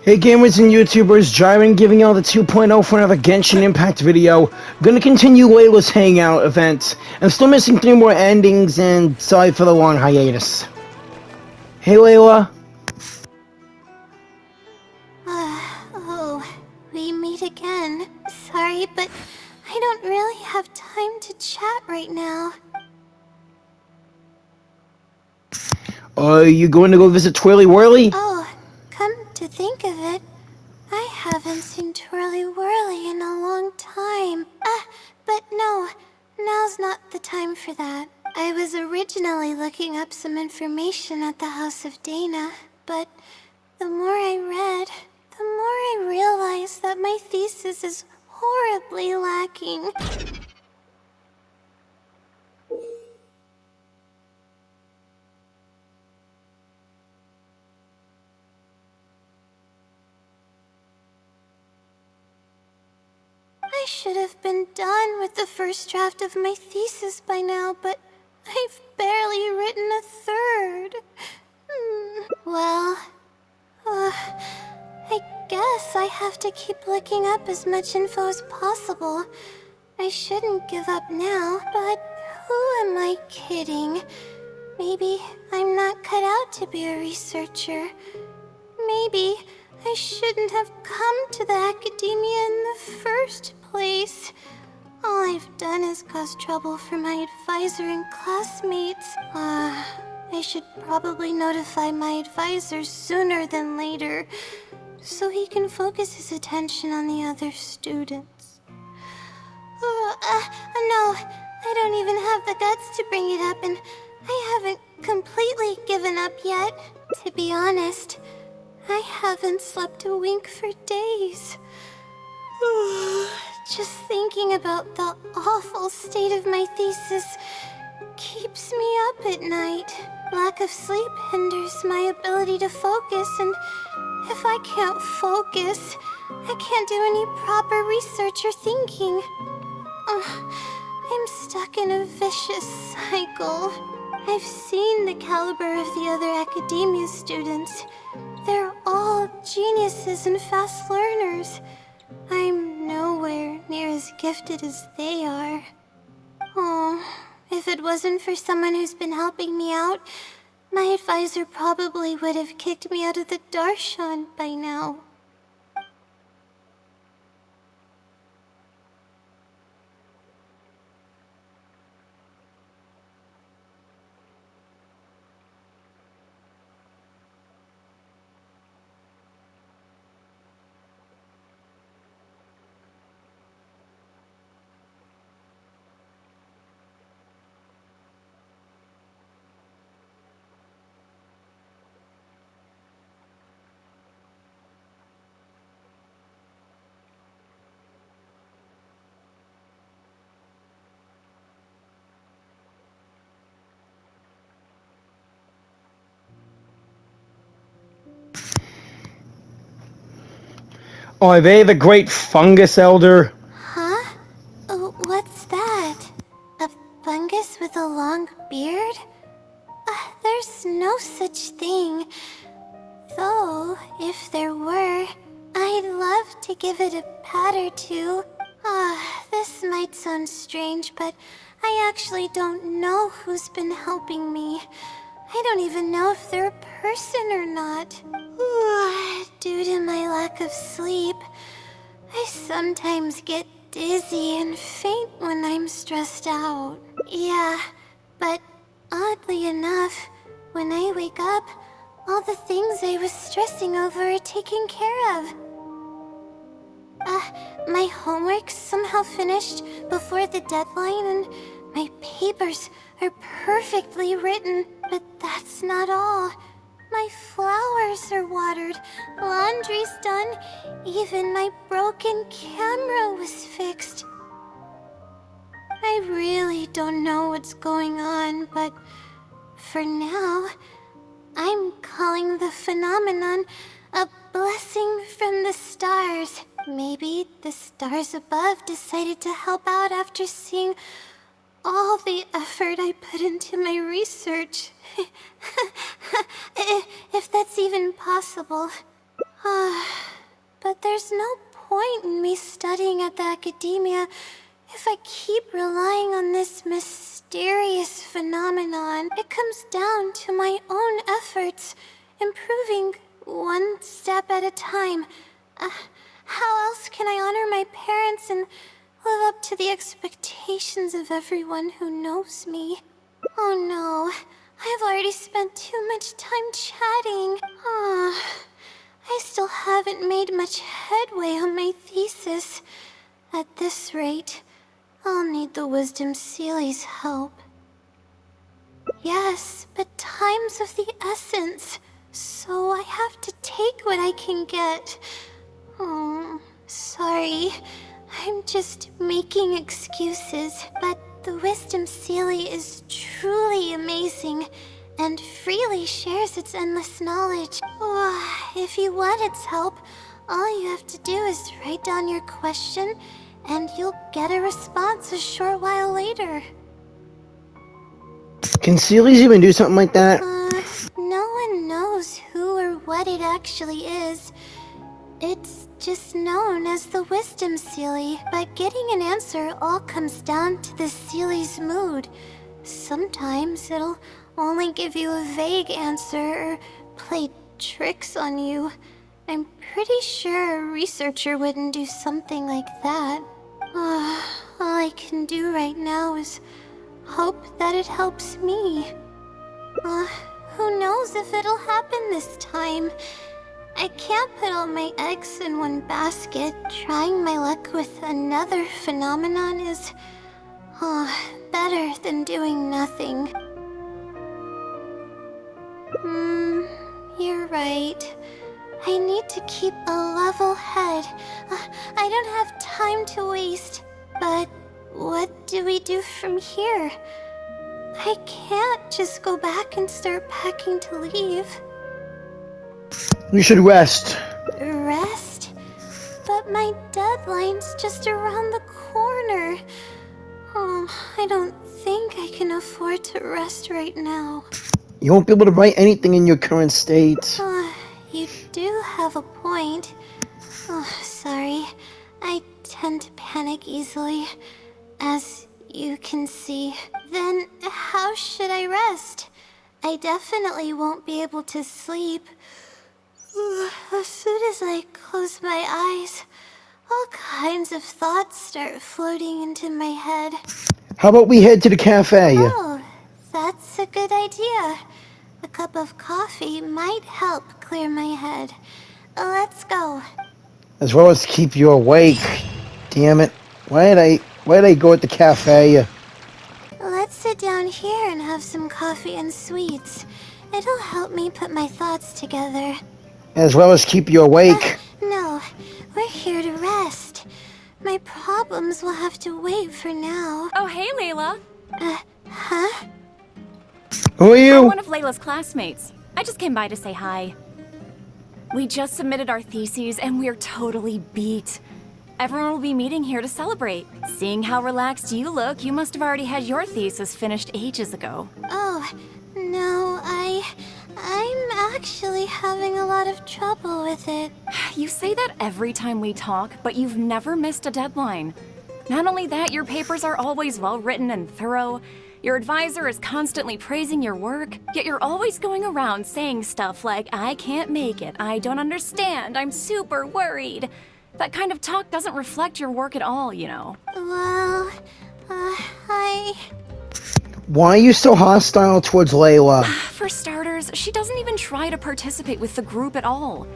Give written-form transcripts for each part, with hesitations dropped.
Hey gamers and YouTubers, Jiren giving y'all the 2.0 for another Genshin Impact video. Gonna continue Layla's hangout event. I'm still missing 3 more endings and sorry for the long hiatus. Hey Layla. Oh, we meet again. Sorry, but I don't really have time to chat right now. Are you going to go visit Twirly Whirly? Oh, come to think of it, I haven't seen Twirly Whirly in a long time. But no, now's not the time for that. I was originally looking up some information at the House of Dana, but the more I read, the more I realized that my thesis is horribly lacking. I should have been done with the first draft of my thesis by now, but I've barely written a third. Well, I guess I have to keep looking up as much info as possible. I shouldn't give up now, but who am I kidding? Maybe I'm not cut out to be a researcher. Maybe I shouldn't have come to the academia in the first place. All I've done is cause trouble for my advisor and classmates. I should probably notify my advisor sooner than later, so he can focus his attention on the other students. No, I don't even have the guts to bring it up, and I haven't completely given up yet. To be honest, I haven't slept a wink for days. Just thinking about the awful state of my thesis keeps me up at night. Lack of sleep hinders my ability to focus, and if I can't focus, I can't do any proper research or thinking. I'm stuck in a vicious cycle. I've seen the caliber of the other academia students. They're all geniuses and fast learners. I'm nowhere near as gifted as they are. Oh, if it wasn't for someone who's been helping me out, my advisor probably would have kicked me out of the Darshan by now. Are they the great fungus elder? Huh? What's that? A fungus with a long beard? There's no such thing. Though, if there were, I'd love to give it a pat or two. This might sound strange, but I actually don't know who's been helping me. I don't even know if they're a person or not. Due to my lack of sleep, I sometimes get dizzy and faint when I'm stressed out. Yeah, but oddly enough, when I wake up, all the things I was stressing over are taken care of. My homework's somehow finished before the deadline, and my papers are perfectly written, but that's not all. My flowers are watered, laundry's done, even my broken camera was fixed. I really don't know what's going on, but for now, I'm calling the phenomenon a blessing from the stars. Maybe the stars above decided to help out after seeing all the effort I put into my research. If that's even possible. But there's no point in me studying at the academia if I keep relying on this mysterious phenomenon. It comes down to my own efforts, improving one step at a time. How else can I honor my parents and live up to the expectations of everyone who knows me? Oh no, I've already spent too much time chatting. I still haven't made much headway on my thesis. At this rate, I'll need the Wisdom Sealy's help. Yes, but time's of the essence, so I have to take what I can get. Oh, sorry. I'm just making excuses, but the Wisdom Sealy is truly amazing and freely shares its endless knowledge. If you want its help, all you have to do is write down your question, and you'll get a response a short while later. Can Sealy's even do something like that? No one knows who or what it actually is. It's just known as the Wisdom Sealy, but getting an answer all comes down to the Sealy's mood. Sometimes it'll only give you a vague answer or play tricks on you. I'm pretty sure a researcher wouldn't do something like that. All I can do right now is hope that it helps me. Who knows if it'll happen this time? I can't put all my eggs in one basket. Trying my luck with another phenomenon is better than doing nothing. You're right. I need to keep a level head. I don't have time to waste. But what do we do from here? I can't just go back and start packing to leave. You should rest. Rest? But my deadline's just around the corner. I don't think I can afford to rest right now. You won't be able to write anything in your current state. You do have a point. Sorry. I tend to panic easily, as you can see. Then how should I rest? I definitely won't be able to sleep. As soon as I close my eyes, all kinds of thoughts start floating into my head. How about we head to the cafe? Oh, that's a good idea. A cup of coffee might help clear my head. Let's go. As well as keep you awake. Damn it. Why did I go at the cafe? Let's sit down here and have some coffee and sweets. It'll help me put my thoughts together. As well as keep you awake. No, we're here to rest. My problems will have to wait for now. Oh, hey, Layla. Huh? Who are I'm you? one of Layla's classmates. I just came by to say hi. We just submitted our theses and we're totally beat. Everyone will be meeting here to celebrate. Seeing how relaxed you look, you must have already had your thesis finished ages ago. Oh, no, I'm actually having a lot of trouble with it. You say that every time we talk, but you've never missed a deadline. Not only that, your papers are always well written and thorough. Your advisor is constantly praising your work, yet you're always going around saying stuff like, I can't make it, I don't understand, I'm super worried. That kind of talk doesn't reflect your work at all, you know. Well, Why are you so hostile towards Layla? For starters, she doesn't even try to participate with the group at all.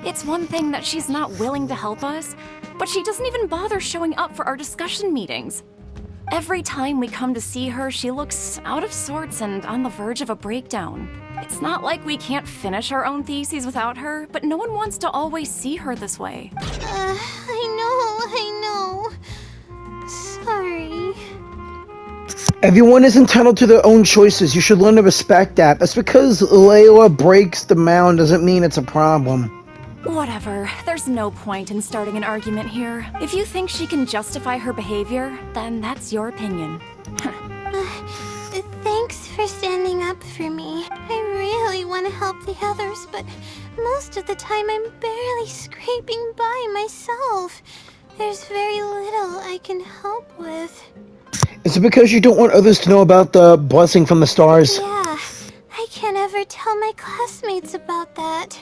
It's one thing that she's not willing to help us, but she doesn't even bother showing up for our discussion meetings. Every time we come to see her, she looks out of sorts and on the verge of a breakdown. It's not like we can't finish our own theses without her, but no one wants to always see her this way. I know. Sorry. Everyone is entitled to their own choices. You should learn to respect that. Just because Layla breaks the mound doesn't mean it's a problem. Whatever. There's no point in starting an argument here. If you think she can justify her behavior, then that's your opinion. Thanks for standing up for me. I really want to help the others, but Most of the time I'm barely scraping by myself. There's very little I can help with. Is it because you don't want others to know about the blessing from the stars? Yeah, I can't ever tell my classmates about that.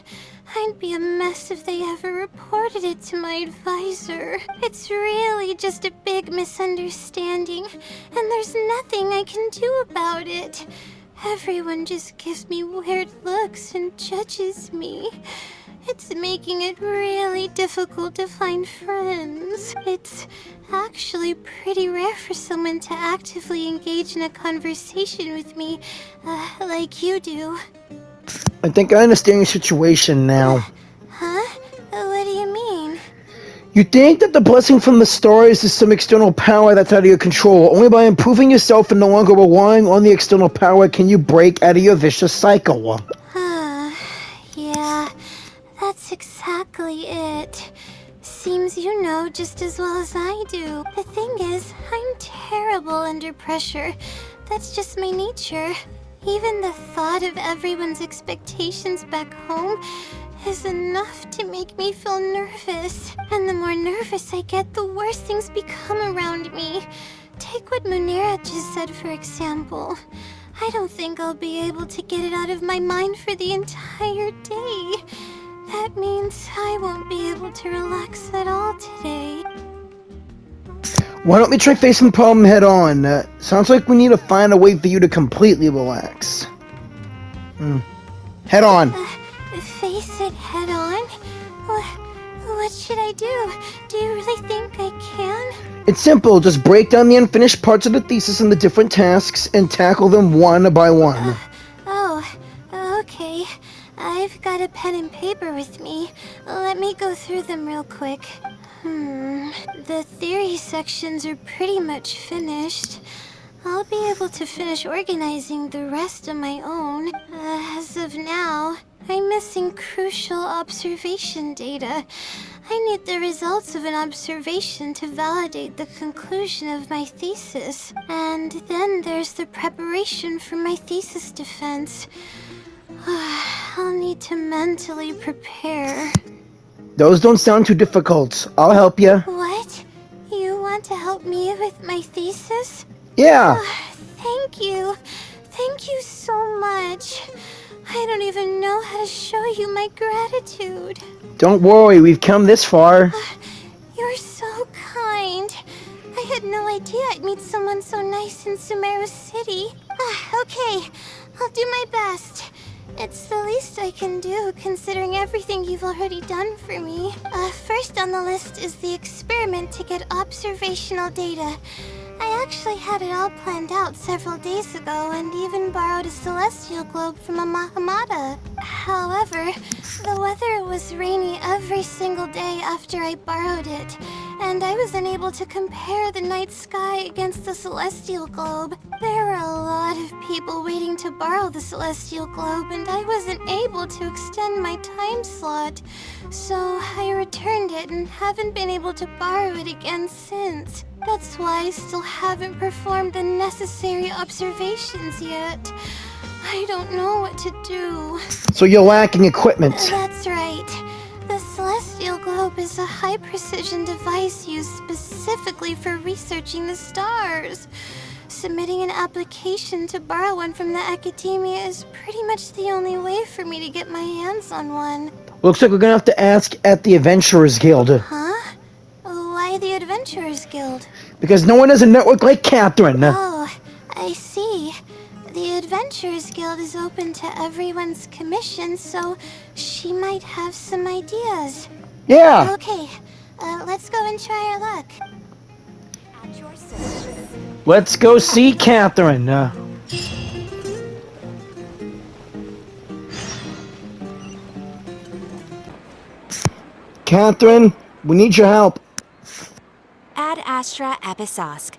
I'd be a mess if they ever reported it to my advisor. It's really just a big misunderstanding, and there's nothing I can do about it. Everyone just gives me weird looks and judges me. It's making it really difficult to find friends. It's actually pretty rare for someone to actively engage in a conversation with me, like you do. I think I understand your situation now. Huh? What do you mean? You think that the blessing from the stars is some external power that's out of your control. Only by improving yourself and no longer relying on the external power can you break out of your vicious cycle. Yeah, that's exactly it. Seems you know just as well as I do. The thing is, I'm terrible under pressure. That's just my nature. Even the thought of everyone's expectations back home is enough to make me feel nervous. And the more nervous I get, the worse things become around me. Take what Munera just said, for example. I don't think I'll be able to get it out of my mind for the entire day. That means I won't be able to relax at all today. Why don't we try facing the problem head on? Sounds like we need to find a way for you to completely relax. Head on. Face it head on? What should I do? Do you really think I can? It's simple. Just break down the unfinished parts of the thesis into different tasks and tackle them one by one. Okay. I've got a pen and paper with me. Let me go through them real quick. The theory sections are pretty much finished. I'll be able to finish organizing the rest on my own. As of now, I'm missing crucial observation data. I need the results of an observation to validate the conclusion of my thesis. And then there's the preparation for my thesis defense. I'll need to mentally prepare. Those don't sound too difficult. I'll help you. What? You want to help me with my thesis? Yeah. Thank you. Thank you so much. I don't even know how to show you my gratitude. Don't worry, we've come this far. You're so kind. I had no idea I'd meet someone so nice in Sumeru City. Okay, I'll do my best. It's the least I can do, considering everything you've already done for me. First on the list is the experiment to get observational data. I actually had it all planned out several days ago and even borrowed a celestial globe from a Mahamada. However, the weather was rainy every single day after I borrowed it, and I was unable to compare the night sky against the celestial globe. There were a lot of people waiting to borrow the celestial globe, and I wasn't able to extend my time slot. So I returned it and haven't been able to borrow it again since. That's why I still haven't performed the necessary observations yet. I don't know what to do. So you're lacking equipment. That's right. The celestial globe is a high-precision device used specifically for researching the stars. Submitting an application to borrow one from the academia is pretty much the only way for me to get my hands on one. Looks like we're gonna have to ask at the Adventurers Guild. Huh? Why the Adventurers Guild? Because no one has a network like Catherine. Oh, I see. The Adventurers Guild is open to everyone's commission, so she might have some ideas. Yeah. Okay, let's go and try our luck. At your service. Let's go see Catherine. Catherine, we need your help. Ad Astra Episosk.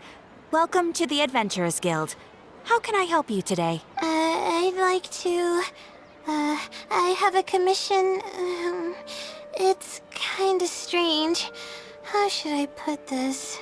Welcome to the Adventurers Guild. How can I help you today? I'd like to... I have a commission... it's kinda strange. How should I put this?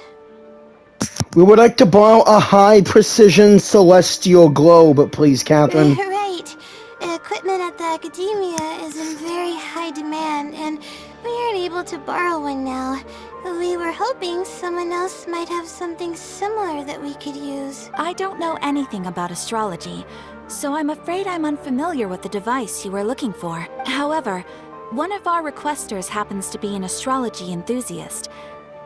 We would like to borrow a high-precision celestial globe, please, Catherine. Right. Equipment at the academia is in very high demand, and we aren't able to borrow one now. We were hoping someone else might have something similar that we could use. I don't know anything about astrology, so I'm afraid I'm unfamiliar with the device you were looking for. However, one of our requesters happens to be an astrology enthusiast.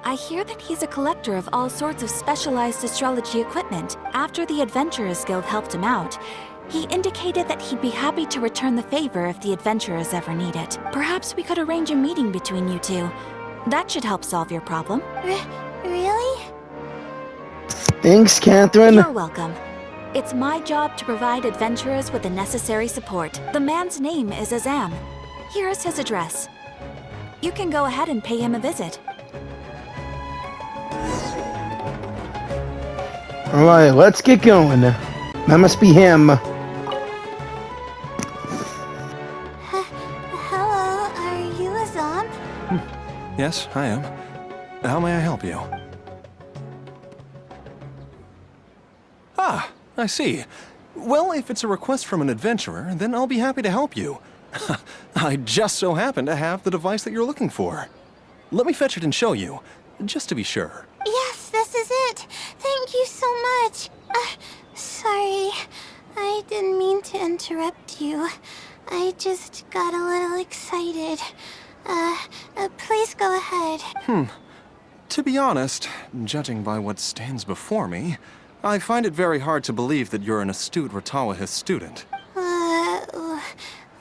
I hear that he's a collector of all sorts of specialized astrology equipment. After the Adventurers Guild helped him out, he indicated that he'd be happy to return the favor if the adventurers ever need it. Perhaps we could arrange a meeting between you two. That should help solve your problem. Really? Thanks, Catherine. You're welcome. It's my job to provide adventurers with the necessary support. The man's name is Azam. Here is his address. You can go ahead and pay him a visit. Alright, let's get going. That must be him. Hello, are you Azam? Yes, I am. How may I help you? Ah, I see. Well, if it's a request from an adventurer, then I'll be happy to help you. I just so happen to have the device that you're looking for. Let me fetch it and show you, just to be sure. Yes, this is it. Thank you so much. Sorry. I didn't mean to interrupt you. I just got a little excited. Please go ahead. To be honest, judging by what stands before me, I find it very hard to believe that you're an astute Ratawahith student.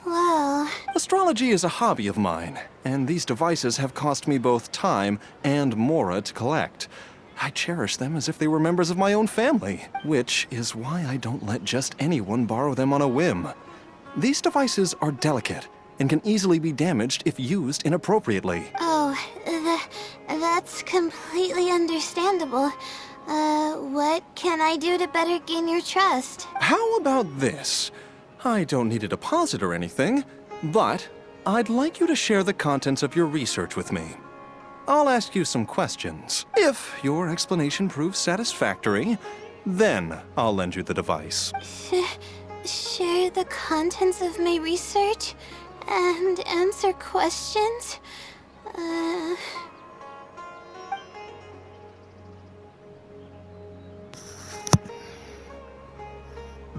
Well... Astrology is a hobby of mine, and these devices have cost me both time and mora to collect. I cherish them as if they were members of my own family, which is why I don't let just anyone borrow them on a whim. These devices are delicate and can easily be damaged if used inappropriately. Oh, that's completely understandable. What can I do to better gain your trust? How about this? I don't need a deposit or anything, but I'd like you to share the contents of your research with me. I'll ask you some questions. If your explanation proves satisfactory, then I'll lend you the device. Share the contents of my research and answer questions?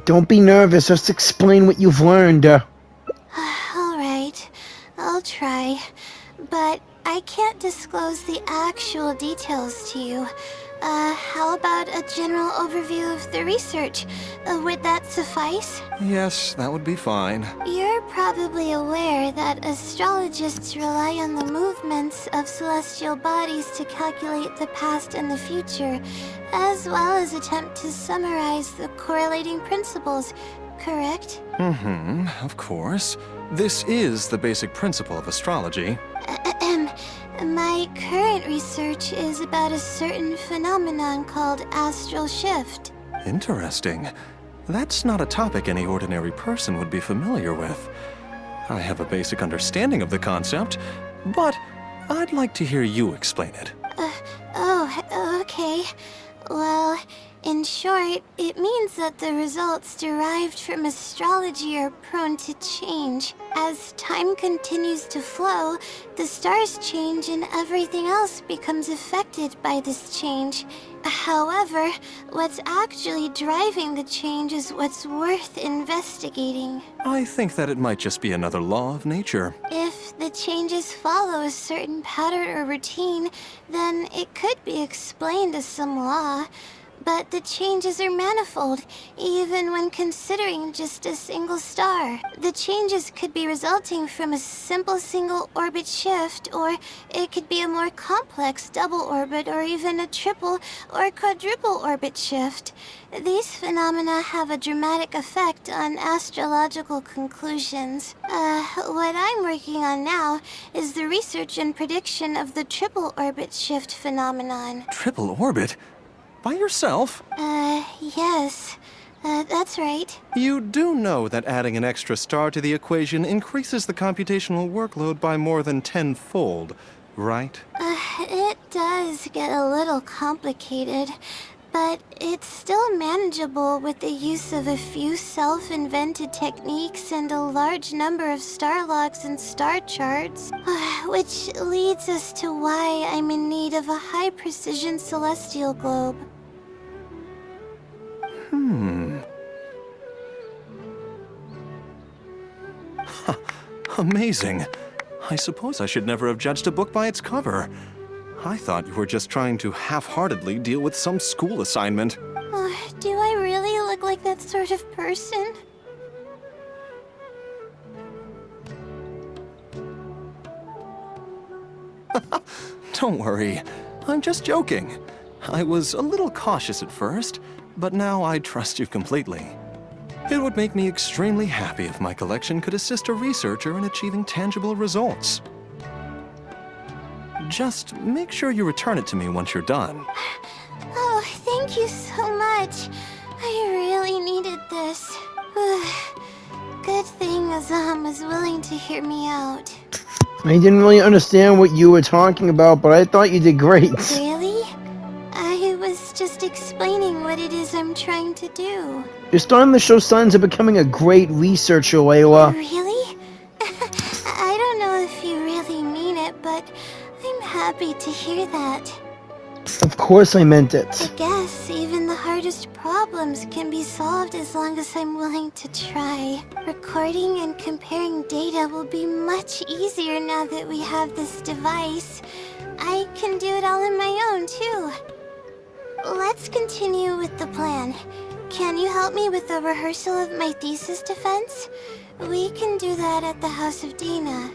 Don't be nervous, just explain what you've learned. Alright, I'll try. But I can't disclose the actual details to you. How about a general overview of the research? Would that suffice? Yes, that would be fine. You're probably aware that astrologists rely on the movements of celestial bodies to calculate the past and the future, as well as attempt to summarize the correlating principles, correct? Of course. This is the basic principle of astrology. My current research is about a certain phenomenon called astral shift. Interesting. That's not a topic any ordinary person would be familiar with. I have a basic understanding of the concept, but I'd like to hear you explain it. Okay. Well, in short, it means that the results derived from astrology are prone to change. As time continues to flow, the stars change and everything else becomes affected by this change. However, what's actually driving the change is what's worth investigating. I think that it might just be another law of nature. If the changes follow a certain pattern or routine, then it could be explained as some law. But the changes are manifold, even when considering just a single star. The changes could be resulting from a simple single orbit shift, or it could be a more complex double orbit, or even a triple or quadruple orbit shift. These phenomena have a dramatic effect on astrological conclusions. What I'm working on now is the research and prediction of the triple orbit shift phenomenon. Triple orbit? By yourself? Yes. That's right. You do know that adding an extra star to the equation increases the computational workload by more than tenfold, right? It does get a little complicated, but it's still manageable with the use of a few self-invented techniques and a large number of star logs and star charts. Which leads us to why I'm in need of a high-precision celestial globe. Amazing. I suppose I should never have judged a book by its cover. I thought you were just trying to half-heartedly deal with some school assignment. Do I really look like that sort of person? Don't worry. I'm just joking. I was a little cautious at first, but now I trust you completely. It would make me extremely happy if my collection could assist a researcher in achieving tangible results. Just make sure you return it to me once you're done. Oh, thank you so much. I really needed this. Good thing Azam was willing to hear me out. I didn't really understand what you were talking about, but I thought you did great. Really? I was just explaining what it is I'm trying to do. You're starting to show signs of becoming a great researcher, Layla. Really? I don't know if you really mean it, but I'm happy to hear that. Of course I meant I it. guess even the hardest problems can be solved as long as I'm willing to try. Recording and comparing data will be much easier now that we have this device. I can do it all on my own, too. Let's continue with the plan. Can you help me with the rehearsal of my thesis defense? We can do that at the House of Dina.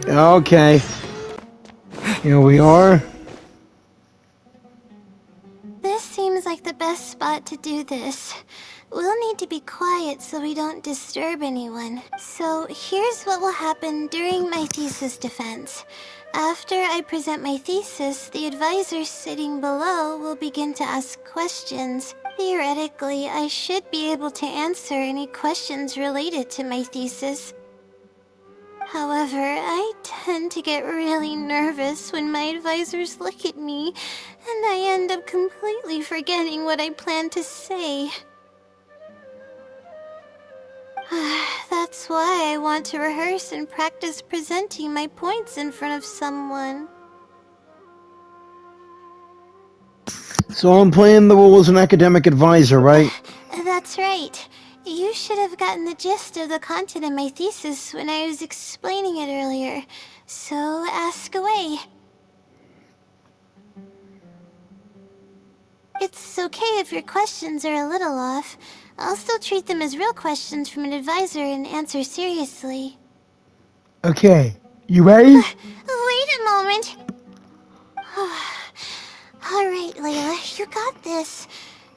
Okay. Here we are. This seems like the best spot to do this. We'll need to be quiet so we don't disturb anyone. So here's what will happen during my thesis defense. After I present my thesis, the advisors sitting below will begin to ask questions. Theoretically, I should be able to answer any questions related to my thesis. However, I tend to get really nervous when my advisors look at me, and I end up completely forgetting what I plan to say. That's why I want to rehearse and practice presenting my points in front of someone. So I'm playing the role as an academic advisor, right? That's right. You should have gotten the gist of the content of my thesis when I was explaining it earlier. So ask away. It's okay if your questions are a little off. I'll still treat them as real questions from an advisor and answer seriously. Okay. You ready? Wait a moment. Alright, Layla, you got this.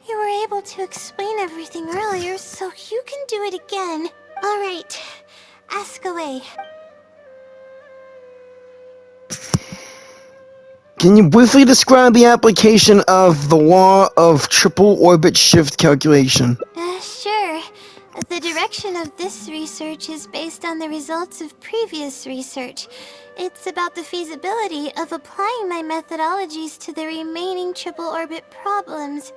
You were able to explain everything earlier, so you can do it again. Alright, ask away. Can you briefly describe the application of the law of triple orbit shift calculation? Sure. The direction of this research is based on the results of previous research. It's about the feasibility of applying my methodologies to the remaining triple orbit problems.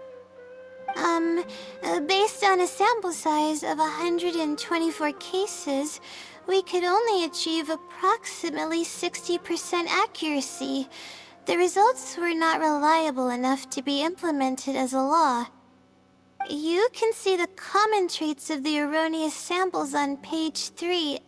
Based on a sample size of 124 cases, we could only achieve approximately 60% accuracy. The results were not reliable enough to be implemented as a law. You can see the common traits of the erroneous samples on page 3.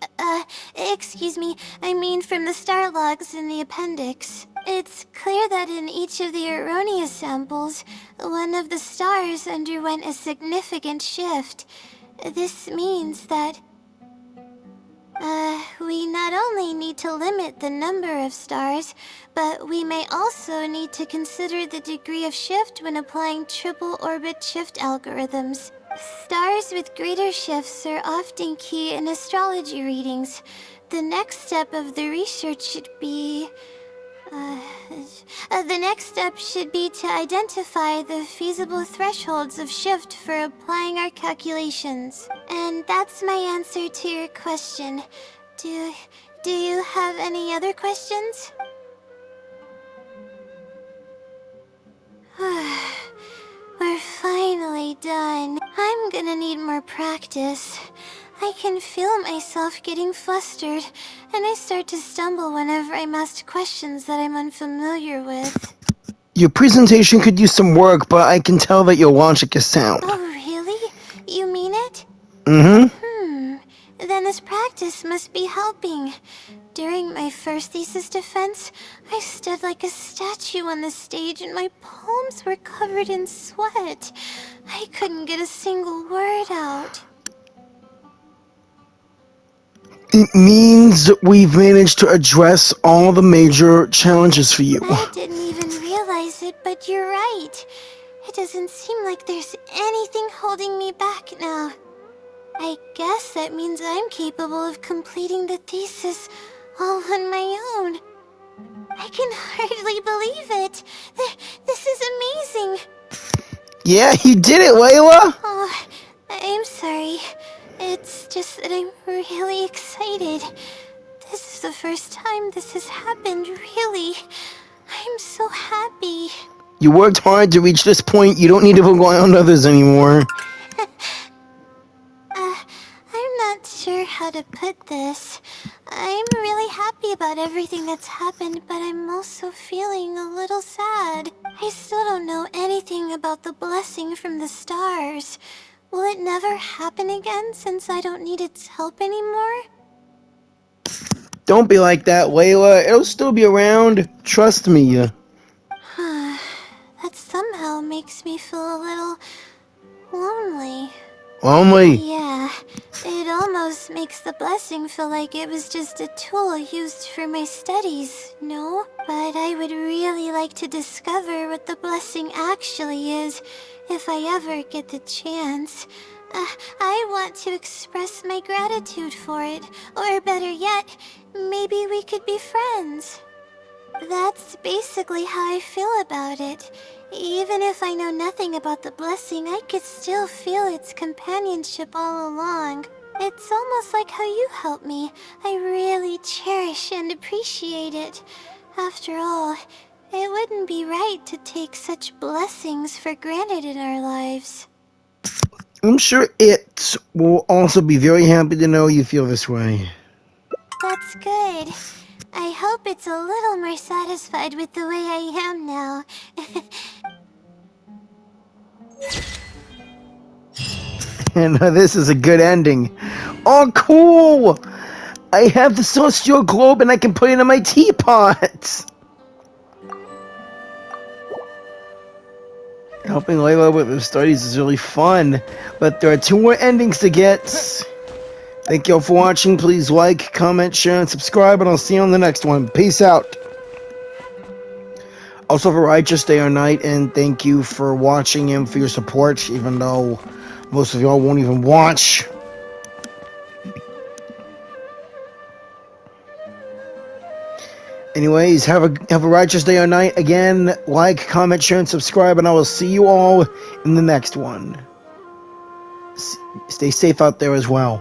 Excuse me, I mean from the star logs in the appendix. It's clear that in each of the erroneous samples, one of the stars underwent a significant shift. This means that we not only need to limit the number of stars, but we may also need to consider the degree of shift when applying triple orbit shift algorithms. Stars with greater shifts are often key in astrology readings. The next step of the research should be... to identify the feasible thresholds of shift for applying our calculations. And that's my answer to your question. Do you have any other questions? We're finally done. I'm gonna need more practice. I can feel myself getting flustered, and I start to stumble whenever I'm asked questions that I'm unfamiliar with. Your presentation could use some work, but I can tell that your logic is sound. Oh, really? You mean it? Mm-hmm. Then this practice must be helping. During my first thesis defense, I stood like a statue on the stage and my palms were covered in sweat. I couldn't get a single word out. It means we've managed to address all the major challenges for you. I didn't even realize it, but you're right. It doesn't seem like there's anything holding me back now. I guess that means I'm capable of completing the thesis all on my own. I can hardly believe it. This is amazing. Yeah, you did it, Layla! Oh, I'm sorry. It's just that I'm really excited. This is the first time this has happened, really. I'm so happy. You worked hard to reach this point. You don't need to rely on others anymore. I'm not sure how to put this. I'm really happy about everything that's happened, but I'm also feeling a little sad. I still don't know anything about the blessing from the stars. Will it never happen again since I don't need its help anymore? Don't be like that, Layla. It'll still be around. Trust me. That somehow makes me feel a little lonely. Lonely. Yeah, it almost makes the blessing feel like it was just a tool used for my studies, no? But I would really like to discover what the blessing actually is, if I ever get the chance. I want to express my gratitude for it, or better yet, maybe we could be friends. That's basically how I feel about it. Even if I know nothing about the blessing, I could still feel its companionship all along. It's almost like how you helped me. I really cherish and appreciate it. After all, it wouldn't be right to take such blessings for granted in our lives. I'm sure it will also be very happy to know you feel this way. That's good. I hope it's a little more satisfied with the way I am now. And this is a good ending. Oh, cool! I have the celestial globe and I can put it in my teapot! Helping Layla with her studies is really fun, but there are 2 more endings to get. Thank y'all for watching. Please like, comment, share, and subscribe, and I'll see you on the next one. Peace out. Also, have a righteous day or night, and thank you for watching and for your support, even though most of y'all won't even watch. Anyways, have a righteous day or night. Again, like, comment, share, and subscribe, and I will see you all in the next one. Stay safe out there as well.